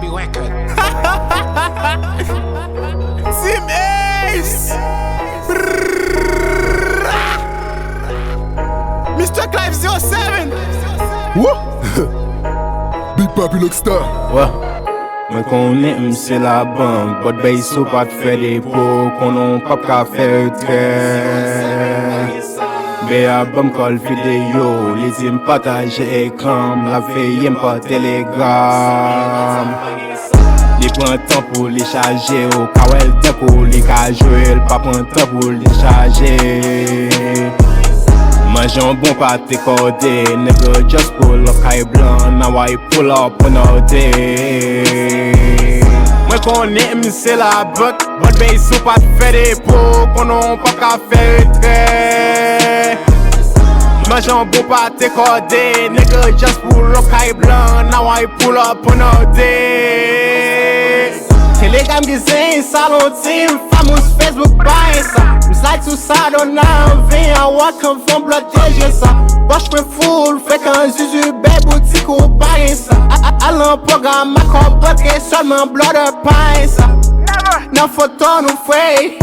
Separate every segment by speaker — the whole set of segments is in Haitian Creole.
Speaker 1: Happy record.
Speaker 2: Team Ace! Mr. Clive 07!
Speaker 3: Wouh! Big Papi Lockstar.
Speaker 4: Ouais. Mwen konen mse la bank, bot bay sou pat fè depo, konon pap ka fè tre. Be a bam kol video, li zim pataje ekran, la fè yem pa telegram. Li pran tan pou li chaje, ou kawel ten pou li ka jwe, pa pran tan pou li chaje. Manjan bon pa te kode, nigga just pull up kay blan, now I pull up on all day. Mwen konen mse la bot, bot bay sou pat fè depo, konon pa ka fè tre. Manjan bon pa te kode, nigga just pull up kay blan, now I pull up on all day. Telegram gizen salon team, famous Facebook buy sa. Slide sou sa don nan vin an wakam fon bloteje sa. Wash mwen full, fek an zuzu be boutik ou bayen sa. Alan program akon botre, solman blood payen sa. Nan foton nou fwe,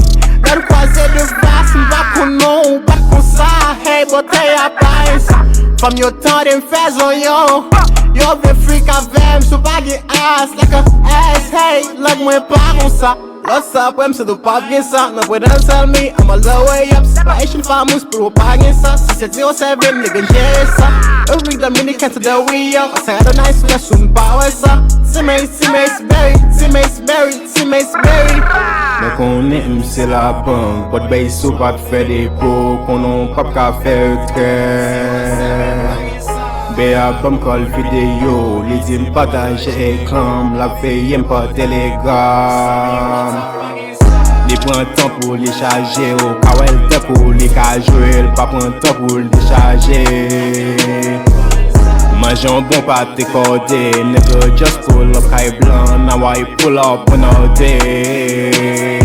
Speaker 4: dan kwaze de vas, mba konon ou bat kon sa. Hey, botey a payen sa. Fam yo tan dem fezon yo, yo ve freak avem, sou bagi ass like a ass. Hey, lag mwen pa kon sa. What's up, wem se do pa gen sa, nan pwede ansel mi, I'm a low way up. Pa Asian famous, pero pa gen sa, 6707, nigga jere sa. Every Dominican to the we up, I say I don't nice, we soon power sa. Teammates berry, teammates berry, teammates berry. Mwen konen mse la bank, bot bay sou pat fè depo, konon pap ka fè tre. Be a bam kol video, li zim pataje ekran, la fè yem pa telegram. Li pran tan pou li chaje, ou kawel ten pou li ka jwe, pa pran tan pou li chaje. Manjan bon pa te kode, nigga just pull up kay blan, now I pull up on all day.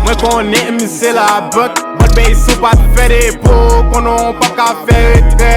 Speaker 4: Mwen konen mse la bot, bot bay sou pat fè depo, konon pa ka fè tre.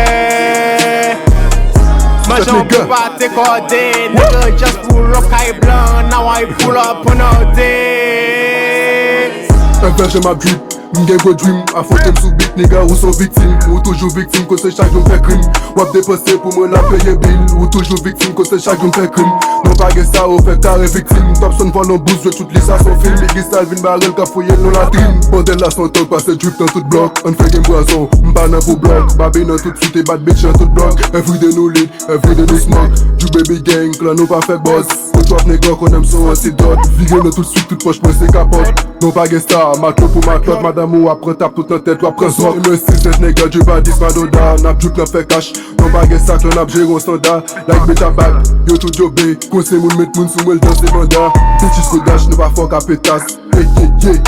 Speaker 4: Manjan bon pa te kode, nigga just pull up kay blan, now I pull up on all day.
Speaker 3: Un verge ma drip, m'gen go dream. Affronte sou bit nigga ou son victime. Ou toujours victime quand c'est chaque jour fait crime. Wap dépenser pour me la payer bill. Ou toujours victime quand c'est chaque jour fait crime. Non pas que ça ou fait carré victime. Top son pendant boost, je toutes les ça son film. Iggy Salvin barrel ka fouillé dans la team. Bordel la son talk passe drip dans tout bloc. On fait game boisson, m'pas nan pour bloc. Babi nan tout suite et bad bitch dans tout bloc. Everyday nous lit, everyday nous smoke. Du baby gang, clan nous pas fait boss. Au top nigga qu'on aime son antidote. Vigé dans tout suite, toute poche moi c'est capote. Non pas que ça, ma clope pour ma clope. Madame ou après tape toute la tête ou après son. Me si cette nigga du badis madoda. Nap drip n'a fait cash. Non pas que ça, clan nap géré standard. Like beta bag, yo tout jobé. Conseil moun met moun sou moun dans ses mandats. Bitches kodash, ne pas fuck à pétasse. Hey, yeah, yeah.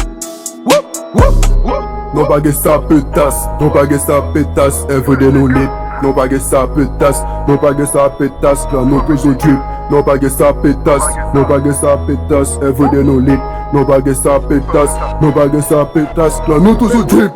Speaker 3: Whoop, whoop, whoop. Non pas que ça pétasse, non pas que ça pétasse. Everyday nous lit. Non pas que ça pétasse, non pas que ça pétasse. Clan nous que je drip. Non pas que ça pétasse, non pas que ça pétasse. Everyday nous lit. Non pas que ça pétasse, non pas que ça pétasse. Clan nous toujours drip.